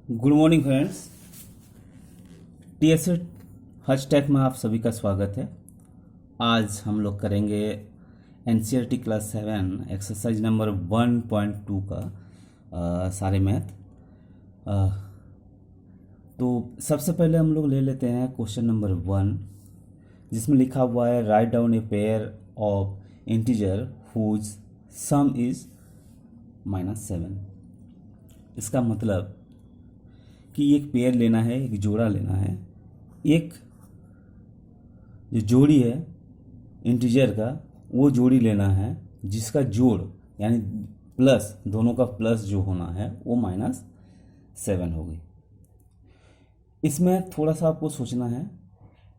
Good morning friends. TSA हज take में आप सभी का स्वागत है। आज हम लोग करेंगे एनसीईआरटी क्लास 7 एक्सरसाइज नंबर 1.2 का सारे मैथ। तो सबसे पहले हम लोग ले लेते हैं क्वेश्चन नंबर 1, जिसमें लिखा हुआ है write down a pair of integer whose sum is -7। इसका मतलब कि एक पेयर लेना है, एक जोड़ा लेना है। एक जो जोड़ी है इंटीजर का, वो जोड़ी लेना है जिसका जोड़ यानी प्लस, दोनों का प्लस जो होना है वो -7 होगी। इसमें थोड़ा सा आपको सोचना है।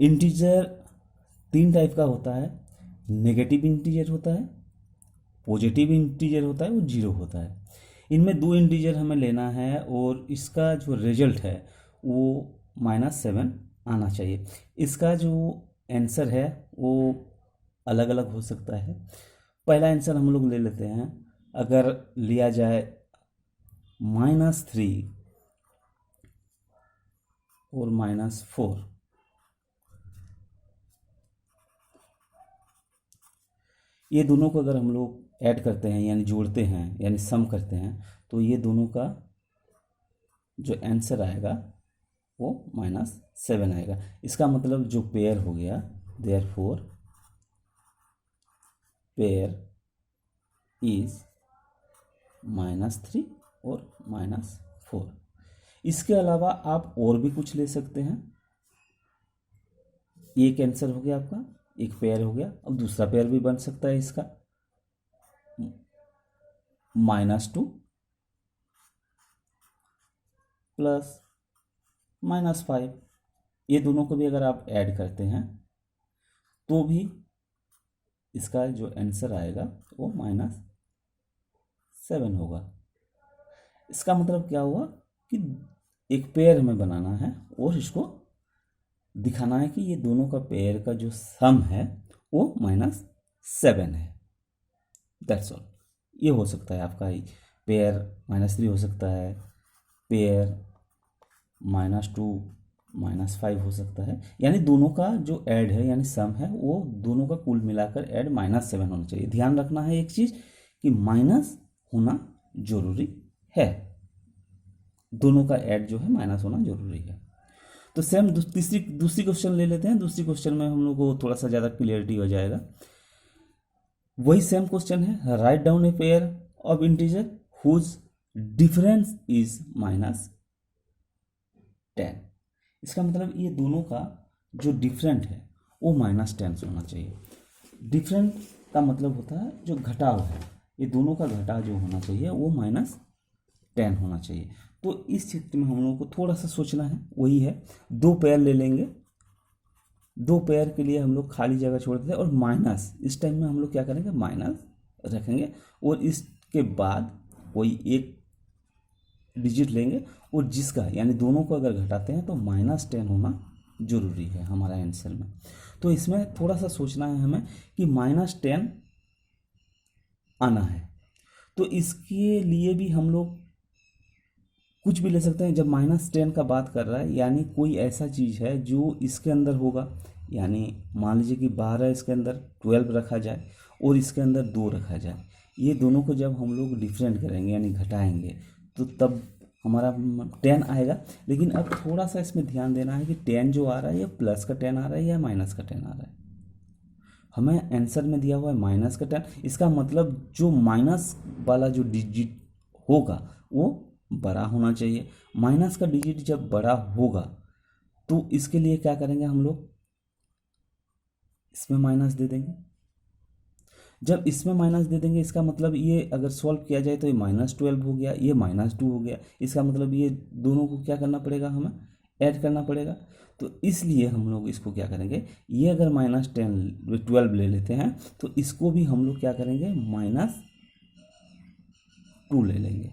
इंटीजर 3 टाइप का होता है। नेगेटिव इंटीजर होता है, पॉजिटिव इंटीजर होता है, वो 0 होता है। इनमें 2 इंटीजर हमें लेना है और इसका जो रिजल्ट है वो -7 आना चाहिए। इसका जो आंसर है वो अलग अलग हो सकता है। पहला आंसर हम लोग ले लेते हैं। अगर लिया जाए -3 और -4, ये दोनों को अगर हम लोग ऐड करते हैं यानी जोड़ते हैं यानी सम करते हैं, तो ये दोनों का जो आंसर आएगा वो -7 आएगा। इसका मतलब जो पेयर हो गया, देयरफॉर पेयर इज -3 और -4। इसके अलावा आप और भी कुछ ले सकते हैं। एक आंसर हो गया आपका, एक पेयर हो गया। अब दूसरा पेयर भी बन सकता है इसका, -2 प्लस -5। ये दोनों को भी अगर आप ऐड करते हैं तो भी इसका जो आंसर आएगा वो -7 होगा। इसका मतलब क्या हुआ कि एक पेयर हमें बनाना है और इसको दिखाना है कि ये दोनों का पेयर का जो सम है वो -7 है। That's all. ये हो सकता है आपका पेयर -3 हो सकता है, पेयर -2 -5 हो सकता है। यानी दोनों का जो ऐड है यानी सम है वो दोनों का कुल मिलाकर ऐड -7 होना चाहिए। ध्यान रखना है एक चीज़ कि माइनस होना जरूरी है। दोनों का ऐड जो है माइनस होना जरूरी है। तो सेम दूसरी क्वेश्चन ले लेते हैं। दूसरी क्वेश्चन में हम लोग को थोड़ा सा ज़्यादा क्लियरिटी हो जाएगा। वही सेम क्वेश्चन है, write down a pair of integer whose difference is -10। इसका मतलब ये दोनों का जो डिफरेंट है वो -10 होना चाहिए। डिफरेंट का मतलब होता है जो घटाव है। ये दोनों का घटाव जो होना चाहिए वो -10 होना चाहिए। तो इस चित्र में हम लोग को थोड़ा सा सोचना है। वही है, 2 पेयर ले लेंगे। 2 पेयर के लिए हम लोग खाली जगह छोड़ देते हैं और माइनस, इस टाइम में हम लोग क्या करेंगे, माइनस रखेंगे और इसके बाद कोई एक डिजिट लेंगे और जिसका यानी दोनों को अगर घटाते हैं तो -10 होना जरूरी है हमारा आंसर में। तो इसमें थोड़ा सा सोचना है हमें कि -10 आना है। तो इसके लिए भी हम लोग कुछ भी ले सकते हैं। जब -10 का बात कर रहा है यानी कोई ऐसा चीज़ है जो इसके अंदर होगा। यानी मान लीजिए कि 12 इसके अंदर 12 रखा जाए और इसके अंदर 2 रखा जाए। ये दोनों को जब हम लोग डिफरेंट करेंगे यानी घटाएंगे तो तब हमारा 10 आएगा। लेकिन अब थोड़ा सा इसमें ध्यान देना है कि 10 जो आ रहा है ये प्लस का 10 आ रहा है या माइनस का 10 आ रहा है। हमें आंसर में दिया हुआ है माइनस का 10। इसका मतलब जो माइनस वाला जो डिजिट होगा वो बड़ा होना चाहिए। माइनस का डिजिट जब बड़ा होगा तो इसके लिए क्या करेंगे, हम लोग इसमें माइनस दे देंगे। जब इसमें माइनस दे देंगे इसका मतलब ये अगर सॉल्व किया जाए तो ये -12 हो गया, ये -2 हो गया। इसका मतलब ये दोनों को क्या करना पड़ेगा, हमें ऐड करना पड़ेगा। तो इसलिए हम लोग इसको क्या करेंगे, ये अगर -12 ले लेते हैं तो इसको भी हम लोग क्या करेंगे, -2 ले लेंगे।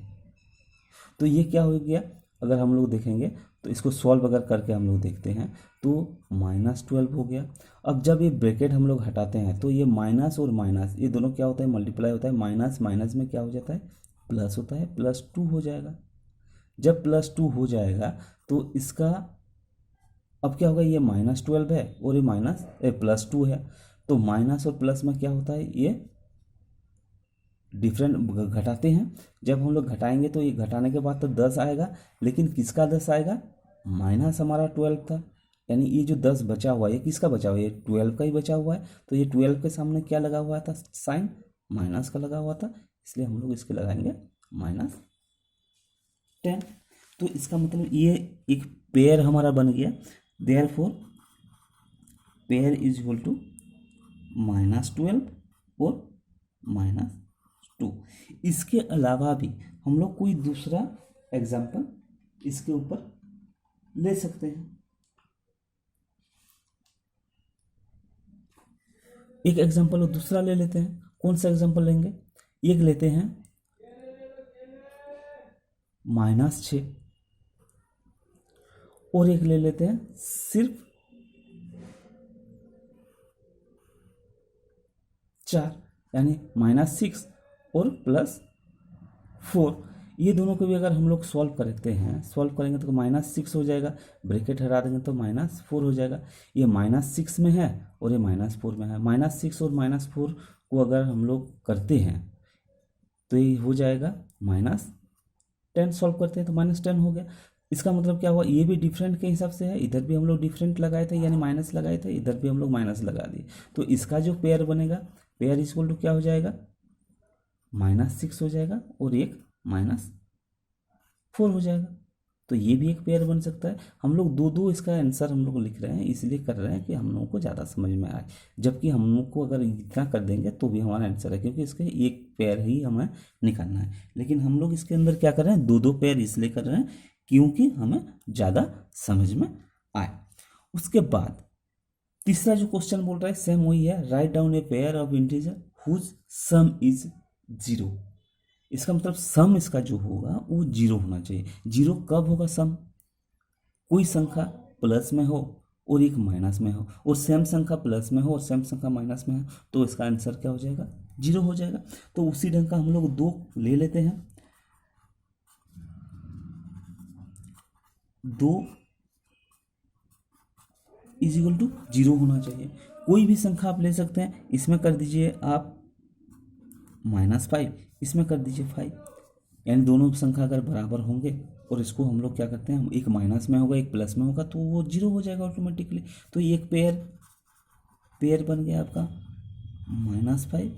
तो ये क्या हो गया, अगर हम लोग देखेंगे तो इसको सॉल्व अगर करके हम लोग देखते हैं तो -12 हो गया। अब जब ये ब्रैकेट हम लोग हटाते हैं तो ये माइनस और माइनस ये दोनों क्या होता है, मल्टीप्लाई होता है। माइनस माइनस में क्या हो जाता है, प्लस होता है, +2 हो जाएगा। जब +2 हो जाएगा तो इसका अब क्या होगा, ये -12 है और ये +2 है, तो माइनस और प्लस में क्या होता है, ये डिफरेंट घटाते हैं। जब हम लोग घटाएंगे तो ये घटाने के बाद तो 10 आएगा, लेकिन किसका 10 आएगा, माइनस हमारा 12 था, यानी ये जो 10 बचा हुआ है ये किसका बचा हुआ है, ये 12 का ही बचा हुआ है। तो ये 12 के सामने क्या लगा हुआ था, साइन माइनस का लगा हुआ था, इसलिए हम लोग इसके लगाएंगे -10। तो इसका मतलब ये एक पेयर हमारा बन गया, therefore pair is equal to -12 और -2। इसके अलावा भी हम लोग कोई दूसरा एग्जाम्पल इसके ऊपर ले सकते हैं। एक एग्जाम्पल और दूसरा ले लेते हैं। कौन सा एग्जाम्पल लेंगे, एक लेते हैं -6 और एक ले लेते हैं सिर्फ 4, यानी -6 और +4। ये दोनों को भी अगर हम लोग सॉल्व करेंगे तो -6 हो जाएगा, ब्रैकेट हटा देंगे तो -4 हो जाएगा। ये -6 में है और ये -4 में है। -6 और -4 को अगर हम लोग करते हैं तो ये हो जाएगा -10, सॉल्व करते हैं तो -10 हो गया। इसका मतलब क्या हुआ, ये भी डिफरेंट के हिसाब से है, इधर भी हम लोग डिफरेंट लगाए थे यानी माइनस लगाए थे, इधर भी हम लोग माइनस लगा दिए। तो इसका जो पेयर बनेगा, पेयर इक्वल टू क्या हो जाएगा, -6 हो जाएगा और एक -4 हो जाएगा। तो ये भी एक पेयर बन सकता है। हम लोग दो दो इसका आंसर हम लोग लिख रहे हैं, इसलिए कर रहे हैं कि हम लोगों को ज़्यादा समझ में आए, जबकि हम लोग को अगर इतना कर देंगे तो भी हमारा आंसर है, क्योंकि इसके एक पेयर ही हमें निकालना है। लेकिन हम लोग इसके अंदर क्या कर रहे हैं, दो दो पेयर इसलिए कर रहे हैं क्योंकि हमें ज़्यादा समझ में आए। उसके बाद तीसरा जो क्वेश्चन बोल रहा है सेम वही है, write down a pair of integer whose sum is 0। इसका मतलब सम इसका जो होगा वो 0 होना चाहिए। 0 कब होगा सम, कोई संख्या प्लस में हो और एक माइनस में हो, और सेम संख्या प्लस में हो और सेम संख्या माइनस में हो, तो इसका आंसर क्या हो जाएगा, 0 हो जाएगा। तो उसी ढंग का हम लोग 2 ले लेते हैं। 2 इज इक्वल टू 0 होना चाहिए। कोई भी संख्या आप ले सकते हैं, इसमें कर दीजिए आप -5, इसमें कर दीजिए 5, यानी दोनों संख्या अगर बराबर होंगे और इसको हम लोग क्या करते हैं, एक माइनस में होगा एक प्लस में होगा तो वो 0 हो जाएगा ऑटोमेटिकली। तो एक पेयर बन गया आपका -5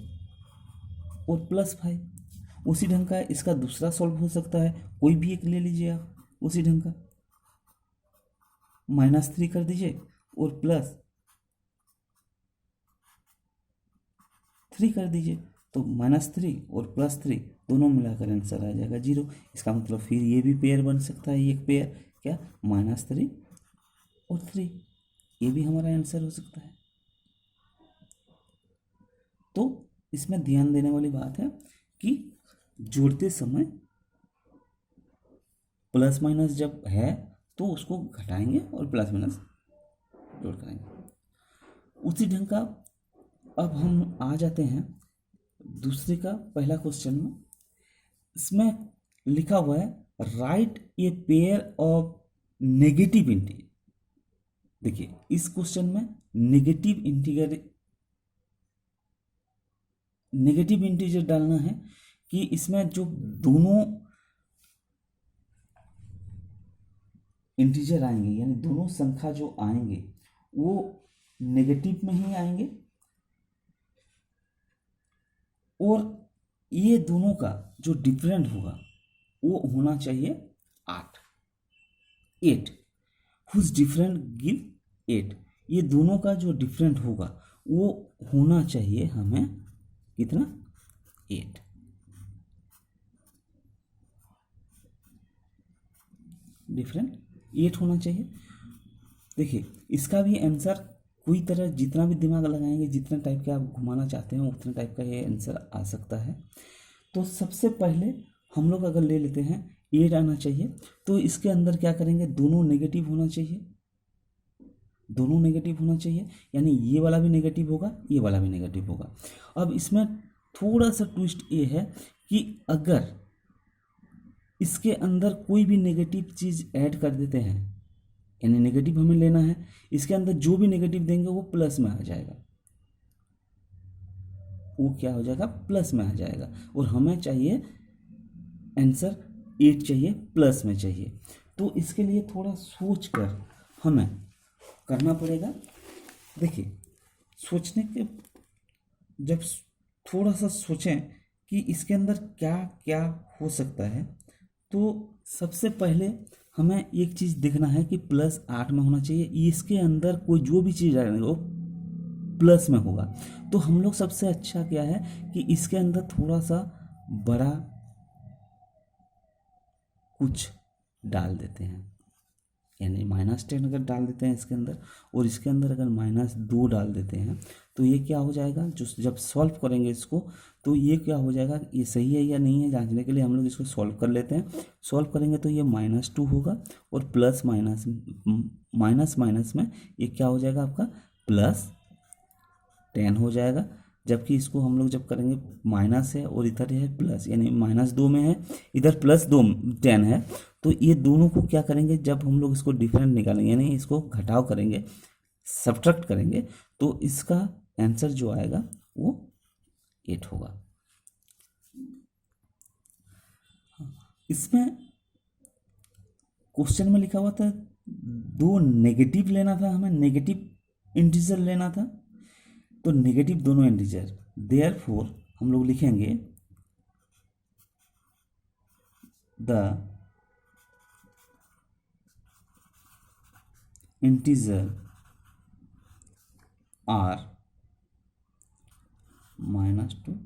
और +5। उसी ढंग का इसका दूसरा सॉल्व हो सकता है, कोई भी एक ले लीजिए आप उसी ढंग का, -3 कर दीजिए और +3 कर दीजिए, तो -3 और +3 दोनों मिलाकर आंसर आ जाएगा 0। इसका मतलब फिर ये भी पेयर बन सकता है, एक पेयर क्या, -3 और 3, ये भी हमारा आंसर हो सकता है। तो इसमें ध्यान देने वाली बात है कि जोड़ते समय प्लस माइनस जब है तो उसको घटाएंगे और प्लस माइनस जोड़ करेंगे। उसी ढंग का अब हम आ जाते हैं दूसरे का पहला क्वेश्चन में। इसमें लिखा हुआ है write A pair of negative integer. देखिए इस क्वेश्चन में नेगेटिव इंटीजर डालना है कि इसमें जो दोनों इंटीजर आएंगे यानी दोनों संख्या जो आएंगे वो नेगेटिव में ही आएंगे, और ये दोनों का जो डिफरेंट होगा वो होना चाहिए 8 हुज डिफरेंट गिव 8। ये दोनों का जो डिफरेंट होगा वो होना चाहिए हमें कितना, 8। डिफरेंट 8 होना चाहिए। देखिए इसका भी आंसर कोई तरह जितना भी दिमाग लगाएंगे, जितना टाइप का आप घुमाना चाहते हैं उतना टाइप का ये आंसर आ सकता है। तो सबसे पहले हम लोग अगर ले लेते हैं 8 आना चाहिए, तो इसके अंदर क्या करेंगे, दोनों नेगेटिव होना चाहिए, दोनों नेगेटिव होना चाहिए, यानी ये वाला भी नेगेटिव होगा ये वाला भी नेगेटिव होगा। अब इसमें थोड़ा सा ट्विस्ट ये है कि अगर इसके अंदर कोई भी नेगेटिव चीज़ ऐड कर देते हैं, यानी नेगेटिव हमें लेना है, इसके अंदर जो भी नेगेटिव देंगे वो प्लस में आ जाएगा, वो क्या हो जाएगा, प्लस में आ जाएगा। और हमें चाहिए आंसर 8 चाहिए, प्लस में चाहिए। तो इसके लिए थोड़ा सोच कर हमें करना पड़ेगा। देखिए, सोचने के जब थोड़ा सा सोचें कि इसके अंदर क्या क्या हो सकता है, तो सबसे पहले हमें एक चीज़ देखना है कि +8 में होना चाहिए। इसके अंदर कोई जो भी चीज़ आएगा वो प्लस में होगा। तो हम लोग सबसे अच्छा क्या है कि इसके अंदर थोड़ा सा बड़ा कुछ डाल देते हैं, यानी -10 अगर डाल देते हैं इसके अंदर, और इसके अंदर अगर -2 डाल देते हैं, तो ये क्या हो जाएगा, जो जब सॉल्व करेंगे इसको, तो ये क्या हो जाएगा, ये सही है या नहीं है जांचने के लिए हम लोग इसको सॉल्व कर लेते हैं। सॉल्व करेंगे तो ये -2 होगा, और प्लस माइनस माइनस माइनस में ये क्या हो जाएगा आपका +10 हो जाएगा। जबकि इसको हम लोग जब करेंगे माइनस है और इधर है प्लस, यानी -2 में है, इधर +10 है, तो ये दोनों को क्या करेंगे, जब हम लोग इसको डिफरेंट निकालेंगे यानी इसको घटाव करेंगे, सब्ट्रैक्ट करेंगे, तो इसका आंसर जो आएगा वो 8 होगा। इसमें क्वेश्चन में लिखा हुआ था 2 नेगेटिव लेना था, हमें नेगेटिव इंटीजर लेना था, तो नेगेटिव दोनों इंटीजर, देयरफॉर हम लोग लिखेंगे द इंटीजर आर -2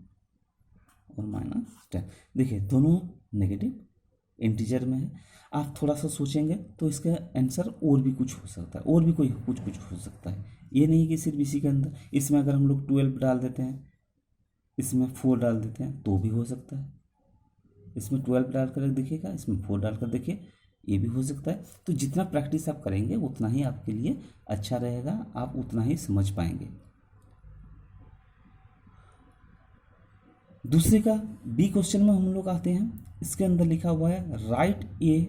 और -10। देखिए दोनों नेगेटिव इंटीजर में है। आप थोड़ा सा सोचेंगे तो इसका आंसर और भी कुछ हो सकता है, और भी कोई कुछ हो सकता है। ये नहीं कि सिर्फ इसी के अंदर, इसमें अगर हम लोग 12 डाल देते हैं, इसमें 4 डाल देते हैं तो भी हो सकता है। इसमें 12 डालकर देखिएगा, इसमें 4 डालकर देखिए, ये भी हो सकता है। तो जितना प्रैक्टिस आप करेंगे उतना ही आपके लिए अच्छा रहेगा, आप उतना ही समझ पाएंगे। दूसरे का बी क्वेश्चन में हम लोग आते हैं। इसके अंदर लिखा हुआ है write a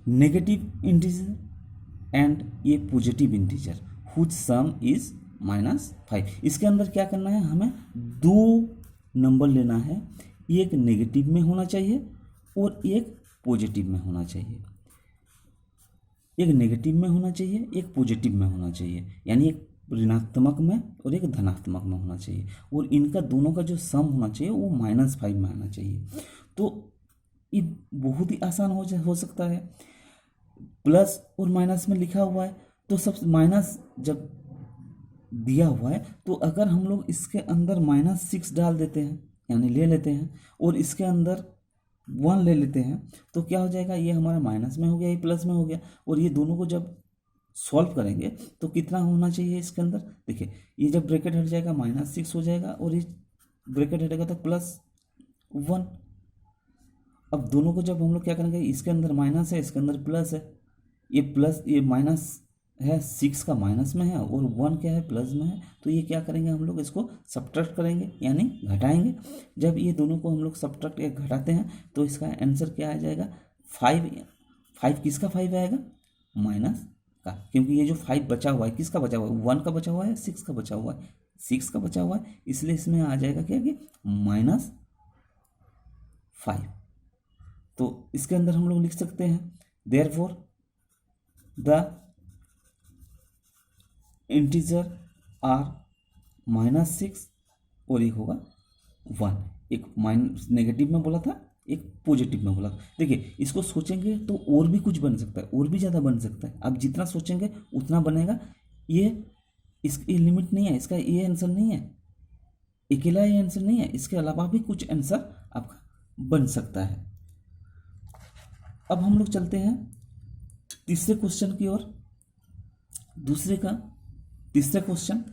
negative integer and a positive integer whose sum is -5। इसके अंदर क्या करना है, हमें 2 नंबर लेना है, एक नेगेटिव में होना चाहिए और एक पॉजिटिव में होना चाहिए। एक नेगेटिव में होना चाहिए, एक पॉजिटिव में होना चाहिए, यानी एक ऋणात्मक में और एक धनात्मक में होना चाहिए, और इनका दोनों का जो सम होना चाहिए वो -5 में आना चाहिए। तो ये बहुत ही आसान हो सकता है। प्लस और माइनस में लिखा हुआ है, तो सब माइनस जब दिया हुआ है, तो अगर हम लोग इसके अंदर -6 डाल देते हैं, यानी ले लेते हैं, और इसके अंदर 1 ले लेते हैं, तो क्या हो जाएगा, ये हमारा माइनस में हो गया, ये प्लस में हो गया। और ये दोनों को जब सॉल्व करेंगे तो कितना होना चाहिए इसके अंदर, देखिए ये जब ब्रैकेट हट जाएगा -6 हो जाएगा, और ये ब्रैकेट हटेगा तो +1। अब दोनों को जब हम लोग क्या करेंगे, इसके अंदर माइनस है, इसके अंदर प्लस है, ये प्लस ये माइनस है, 6 का माइनस में है और 1 क्या है, प्लस में है, तो ये क्या करेंगे, हम लोग इसको सब्ट्रैक्ट करेंगे यानी घटाएंगे। जब ये दोनों को हम लोग सब्ट्रैक्ट या घटाते हैं तो इसका आंसर क्या आ जाएगा, 5 किसका 5 आएगा, माइनस का, क्योंकि ये जो 5 बचा हुआ है किसका बचा हुआ है, 1 का बचा हुआ है, 6 का बचा हुआ है, 6 का बचा हुआ है, इसलिए इसमें आ जाएगा क्या कि -5। तो इसके अंदर हम लोग लिख सकते हैं देयरफॉर द इंटीजर आर -6 और एक होगा 1। एक माइनस नेगेटिव में बोला था, एक पॉजिटिव में बोला था। देखिए इसको सोचेंगे तो और भी कुछ बन सकता है, और भी ज़्यादा बन सकता है। आप जितना सोचेंगे उतना बनेगा। ये इसकी लिमिट नहीं है, इसका ये आंसर नहीं है, अकेला ये आंसर नहीं है, इसके अलावा भी कुछ आंसर आपका बन सकता है। अब हम लोग चलते हैं तीसरे क्वेश्चन की ओर। तीसरा क्वेश्चन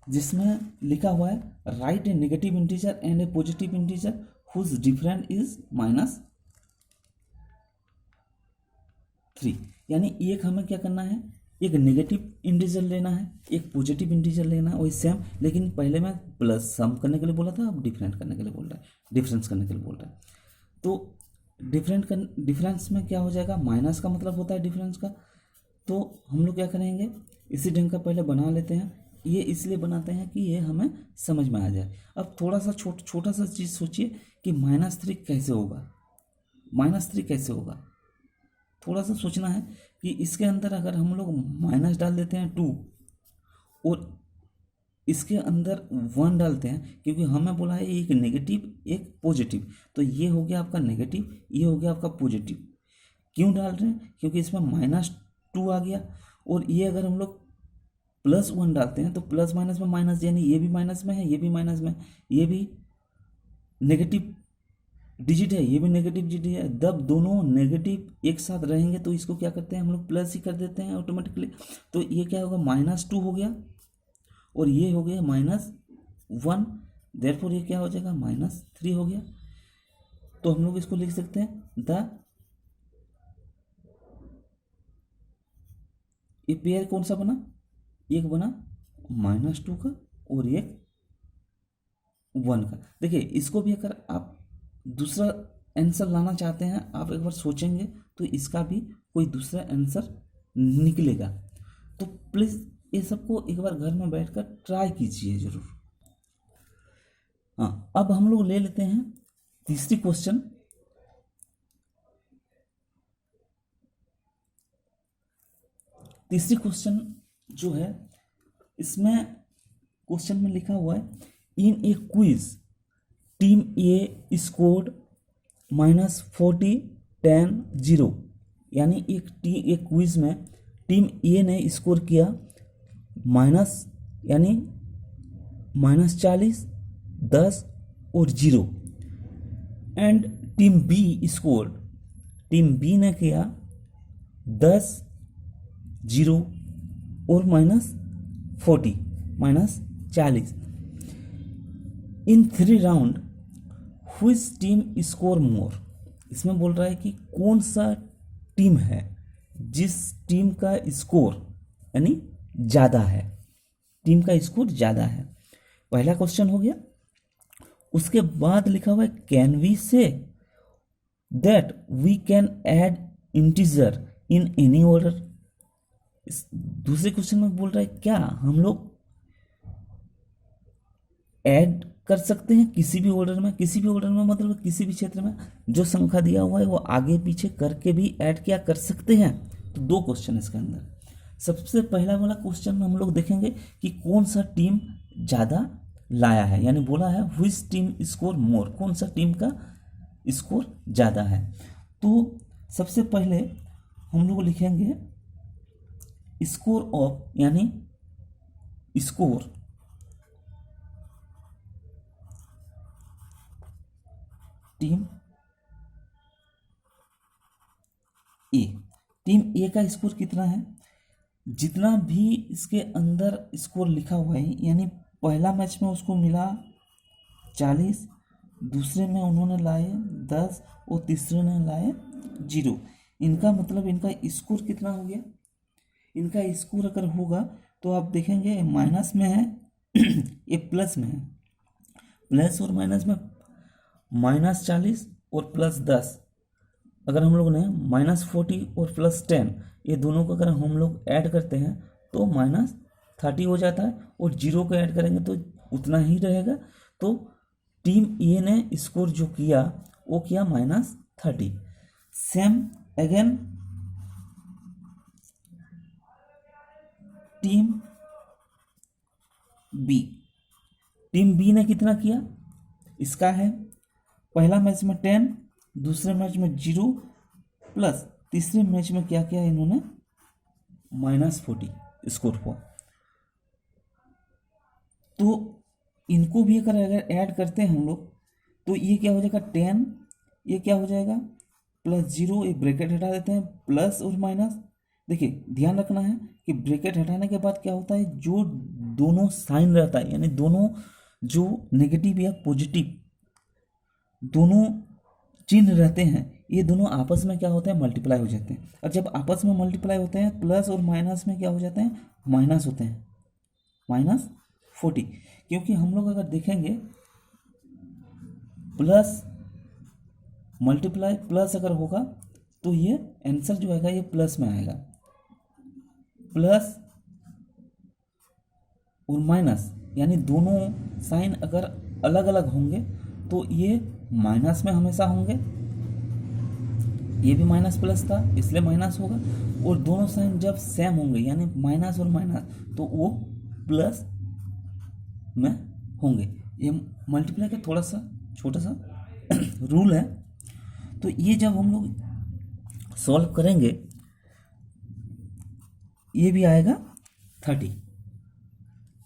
जिसमें लिखा हुआ है write a negative integer and a positive integer whose different is -3। यानी एक हमें क्या करना है, एक नेगेटिव इंटीजर लेना है, एक पॉजिटिव इंटीजर लेना है, वही सेम, लेकिन पहले मैं प्लस सम करने के लिए बोला था, अब डिफरेंट करने के लिए बोल रहा है, डिफरेंस करने के लिए बोल रहा है। तो डिफरेंट का डिफरेंस में क्या हो जाएगा, माइनस का मतलब होता है डिफरेंस का। तो हम लोग क्या करेंगे, इसी ढंग का पहले बना लेते हैं। ये इसलिए बनाते हैं कि ये हमें समझ में आ जाए। अब थोड़ा सा छोटा सा चीज़ सोचिए कि -3 कैसे होगा, -3 कैसे होगा। थोड़ा सा सोचना है कि इसके अंदर अगर हम लोग माइनस डाल देते हैं 2 और इसके अंदर 1 डालते हैं, क्योंकि हमें बोला है एक नेगेटिव एक पॉजिटिव, तो ये हो गया आपका नेगेटिव, ये हो गया आपका पॉजिटिव। क्यों डाल रहे हैं, क्योंकि इसमें -2 आ गया। और ये अगर हम लोग +1 डालते हैं तो प्लस माइनस में माइनस, यानी ये भी माइनस में है, ये भी माइनस में, ये भी नेगेटिव डिजिट है, ये भी नेगेटिव डिजिट है। जब दोनों नेगेटिव एक साथ रहेंगे तो इसको क्या करते हैं हम लोग, प्लस ही कर देते हैं ऑटोमेटिकली। तो ये क्या होगा, -2 हो गया और ये हो गया -1, देयरफॉर ये क्या हो जाएगा, -3 हो गया। तो हम लोग इसको लिख सकते हैं ये पेयर कौन सा बना, एक बना -2 का और एक 1 का। देखिए इसको भी अगर आप दूसरा आंसर लाना चाहते हैं, आप एक बार सोचेंगे तो इसका भी कोई दूसरा आंसर निकलेगा। तो प्लीज़ ये सबको एक बार घर में बैठकर ट्राई कीजिए ज़रूर। हाँ, अब हम लोग ले लेते हैं तीसरी क्वेश्चन। तीसरी क्वेश्चन जो है, इसमें क्वेश्चन में लिखा हुआ है, इन ए क्विज टीम ए स्कोर्ड -40 10 0। यानी एक क्विज में टीम ए ने स्कोर किया यानी -40 10 और 0, एंड टीम बी ने किया 10 0 और -40 -40। इन 3 round which team score more. इसमें बोल रहा है कि कौन सा टीम है जिस टीम का स्कोर यानी ज़्यादा है, टीम का स्कोर ज़्यादा है। पहला क्वेश्चन हो गया। उसके बाद लिखा हुआ है, can we say that we can add integer in any order. दूसरे क्वेश्चन में बोल रहा है, क्या हम लोग ऐड कर सकते हैं किसी भी ऑर्डर में, मतलब किसी भी क्षेत्र में जो संख्या दिया हुआ है वो आगे पीछे करके भी ऐड क्या कर सकते हैं। तो 2 क्वेश्चन इसके अंदर। सबसे पहला वाला क्वेश्चन में हम लोग देखेंगे कि कौन सा टीम ज़्यादा लाया है, यानी बोला है व्हिच टीम स्कोर मोर, कौन सा टीम का स्कोर ज़्यादा है। तो सबसे पहले हम लोग लिखेंगे स्कोर ऑफ, यानी स्कोर टीम ए का स्कोर कितना है, जितना भी इसके अंदर स्कोर लिखा हुआ है, यानी पहला मैच में उसको मिला 40, दूसरे में उन्होंने लाए 10 और तीसरे ने लाए 0। इनका मतलब इनका स्कोर कितना हो गया। इनका स्कोर अगर होगा तो आप देखेंगे माइनस में है ये प्लस में है, प्लस और माइनस में -40 और +10। अगर हम लोग ने -40 और +10 ये दोनों को अगर हम लोग ऐड करते हैं तो -30 हो जाता है, और 0 को ऐड करेंगे तो उतना ही रहेगा। तो टीम ए ने स्कोर जो किया वो किया -30। सेम अगेन टीम बी ने कितना किया, इसका है पहला मैच में 10, दूसरे मैच में 0, प्लस तीसरे मैच में क्या किया इन्होंने -40 स्कोर हुआ। तो इनको भी अगर ऐड करते हैं हम लोग तो ये क्या हो जाएगा 10, ये क्या हो जाएगा +0, एक ब्रैकेट हटा देते हैं, प्लस और माइनस। देखिए ध्यान रखना है कि ब्रैकेट हटाने के बाद क्या होता है, जो दोनों साइन रहता है, यानी दोनों जो नेगेटिव या पॉजिटिव दोनों चिन्ह रहते हैं, ये दोनों आपस में क्या होते हैं, मल्टीप्लाई हो जाते हैं। और जब आपस में मल्टीप्लाई होते हैं प्लस और माइनस में क्या हो जाते हैं, माइनस होते हैं, -40। क्योंकि हम लोग अगर देखेंगे प्लस मल्टीप्लाई प्लस अगर होगा तो ये आंसर जो आएगा ये प्लस में आएगा, प्लस और माइनस यानी दोनों साइन अगर अलग अलग होंगे तो ये माइनस में हमेशा होंगे। ये भी माइनस प्लस था इसलिए माइनस होगा, और दोनों साइन जब सेम होंगे यानी माइनस और माइनस तो वो प्लस में होंगे। ये मल्टीप्लाई का थोड़ा सा छोटा सा रूल है। तो ये जब हम लोग सॉल्व करेंगे ये भी आएगा 30।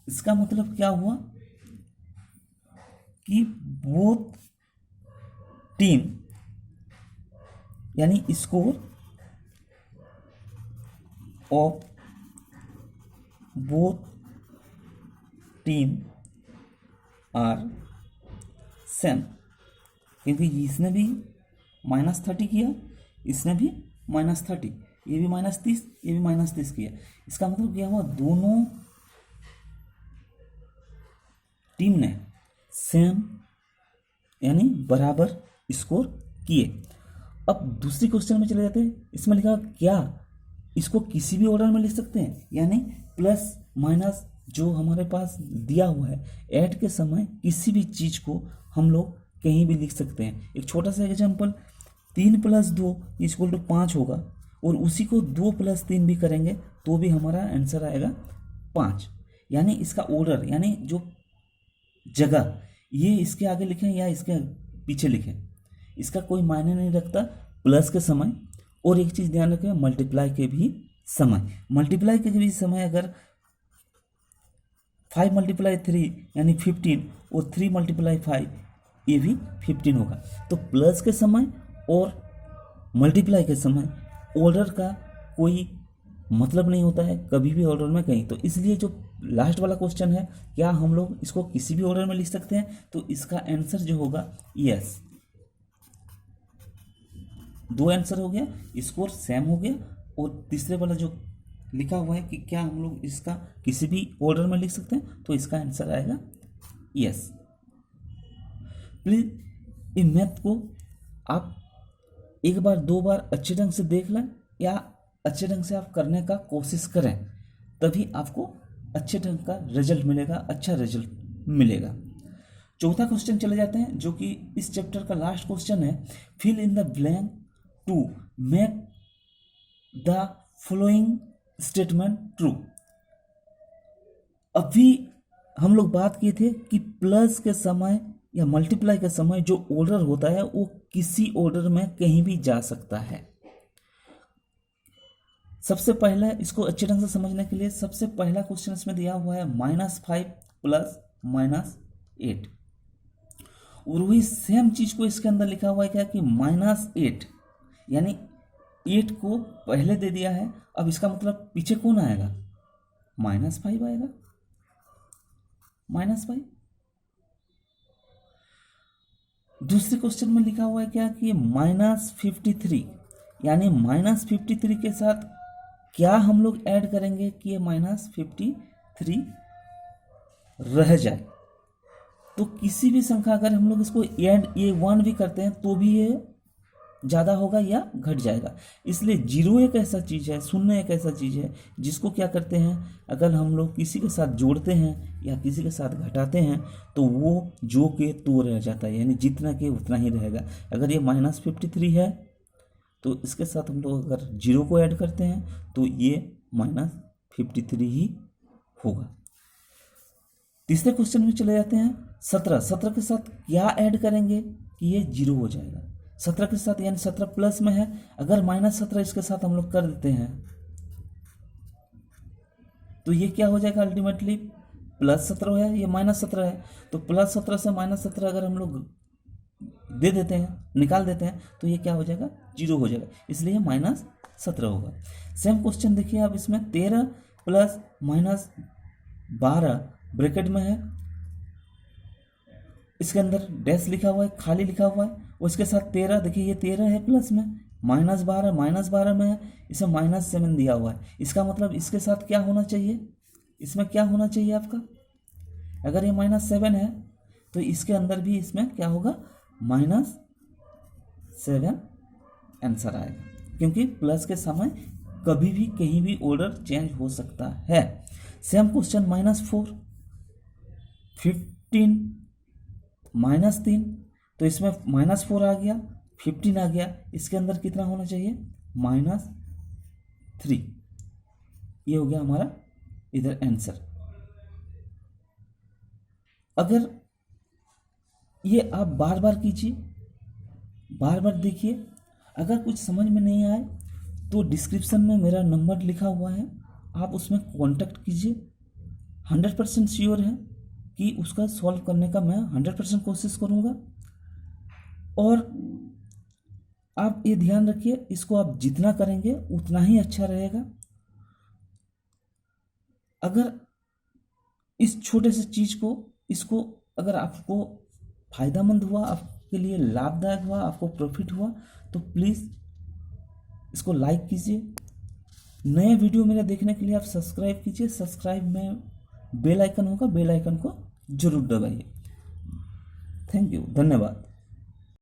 इसका मतलब क्या हुआ कि बोथ टीम यानी score of both team are same, क्योंकि इसने भी -30 किया, इसने भी -30, ये भी -30, ये भी -30 किया। इसका मतलब क्या हुआ, दोनों टीम ने सेम यानी बराबर स्कोर किए। अब दूसरी क्वेश्चन में चले जाते हैं। इसमें लिखा क्या इसको किसी भी ऑर्डर में लिख सकते हैं, यानी प्लस माइनस जो हमारे पास दिया हुआ है ऐड के समय किसी भी चीज़ को हम लोग कहीं भी लिख सकते हैं। एक छोटा सा एग्जांपल, 3 + 2 = 5 होगा, और उसी को 2 + 3 भी करेंगे तो भी हमारा आंसर आएगा 5। यानी इसका ऑर्डर यानी जो जगह ये इसके आगे लिखें या इसके पीछे लिखें इसका कोई मायने नहीं रखता प्लस के समय। और एक चीज़ ध्यान रखें, मल्टीप्लाई के भी समय, मल्टीप्लाई के भी समय अगर 5 × 3 यानी 15 और 3 × 5 ये भी 15 होगा। तो प्लस के समय और मल्टीप्लाई के समय ऑर्डर का कोई मतलब नहीं होता है कभी भी ऑर्डर में कहीं। तो इसलिए जो लास्ट वाला क्वेश्चन है क्या हम लोग इसको किसी भी ऑर्डर में लिख सकते हैं, तो इसका आंसर जो होगा यस। 2 आंसर हो गया, स्कोर सेम हो गया, और तीसरे वाला जो लिखा हुआ है कि क्या हम लोग इसका किसी भी ऑर्डर में लिख सकते हैं, तो इसका आंसर आएगा यस। प्लीज इस मैथ को आप एक बार 2 बार अच्छे ढंग से देख लें या अच्छे ढंग से आप करने का कोशिश करें, तभी आपको अच्छे ढंग का रिजल्ट मिलेगा, अच्छा रिजल्ट मिलेगा। चौथा क्वेश्चन चले जाते हैं जो कि इस चैप्टर का लास्ट क्वेश्चन है। Fill in the blank to make the following statement true. अभी हम लोग बात किए थे कि प्लस के समय या मल्टीप्लाई के समय जो ऑर्डर होता है वो किसी ऑर्डर में कहीं भी जा सकता है। सबसे पहला इसको अच्छे ढंग से समझने के लिए सबसे पहला क्वेश्चन इसमें दिया हुआ है -5 + -8, और वही सेम चीज को इसके अंदर लिखा हुआ है क्या कि -8 यानी 8 को पहले दे दिया है। अब इसका मतलब पीछे कौन आएगा, -5 आएगा, -5। दूसरे क्वेश्चन में लिखा हुआ है क्या कि -53 यानी -53 के साथ क्या हम लोग ऐड करेंगे कि ये -53 रह जाए। तो किसी भी संख्या अगर हम लोग इसको ऐड ये 1 भी करते हैं तो भी ये ज़्यादा होगा या घट जाएगा। इसलिए 0 एक ऐसा चीज़ है, 0 एक ऐसा चीज़ है जिसको क्या करते हैं, अगर हम लोग किसी के साथ जोड़ते हैं या किसी के साथ घटाते हैं तो वो जो के तो रह जाता है, यानी जितना के उतना ही रहेगा। अगर ये -53 है तो इसके साथ हम लोग अगर 0 को ऐड करते हैं तो ये -53 ही होगा। तीसरे क्वेश्चन में चले जाते हैं। 17 के साथ क्या ऐड करेंगे कि ये 0 हो जाएगा। 17 के साथ यानी 17 प्लस में है, अगर -17 इसके साथ हम लोग कर देते हैं तो ये क्या हो जाएगा, अल्टीमेटली +17 है, ये -17 है, तो +17 से -17 अगर हम लोग दे देते हैं, निकाल देते हैं, तो ये क्या हो जाएगा, 0 हो जाएगा, इसलिए -17 होगा। सेम क्वेश्चन देखिए आप इसमें 13 + -12 ब्रैकेट में है, इसके अंदर डैश लिखा हुआ है, खाली लिखा हुआ है, उसके साथ 13, देखिए ये 13 है प्लस में, -12 में है, इसे -7 दिया हुआ है। इसका मतलब इसके साथ क्या होना चाहिए, इसमें क्या होना चाहिए आपका, अगर ये -7 है तो इसके अंदर भी इसमें क्या होगा, 7 आंसर आएगा, क्योंकि प्लस के समय कभी भी कहीं भी ऑर्डर चेंज हो सकता है। सेम क्वेश्चन -4, 15 -3, तो इसमें -4 आ गया, 15 आ गया, इसके अंदर कितना होना चाहिए, -3। ये हो गया हमारा इधर आंसर। अगर ये आप बार बार कीजिए, बार बार देखिए, अगर कुछ समझ में नहीं आए तो डिस्क्रिप्शन में मेरा नंबर लिखा हुआ है, आप उसमें कांटेक्ट कीजिए। 100% श्योर है कि उसका सॉल्व करने का मैं 100% कोशिश करूँगा। और आप ये ध्यान रखिए, इसको आप जितना करेंगे उतना ही अच्छा रहेगा। अगर इस छोटे से चीज़ को, इसको अगर आपको फ़ायदामंद हुआ, आपके लिए लाभदायक हुआ, आपको प्रॉफिट हुआ, तो प्लीज़ इसको लाइक कीजिए। नए वीडियो मेरे देखने के लिए आप सब्सक्राइब कीजिए। सब्सक्राइब में बेल आइकन होगा, बेल आइकन को जरूर दबाइए। थैंक यू, धन्यवाद।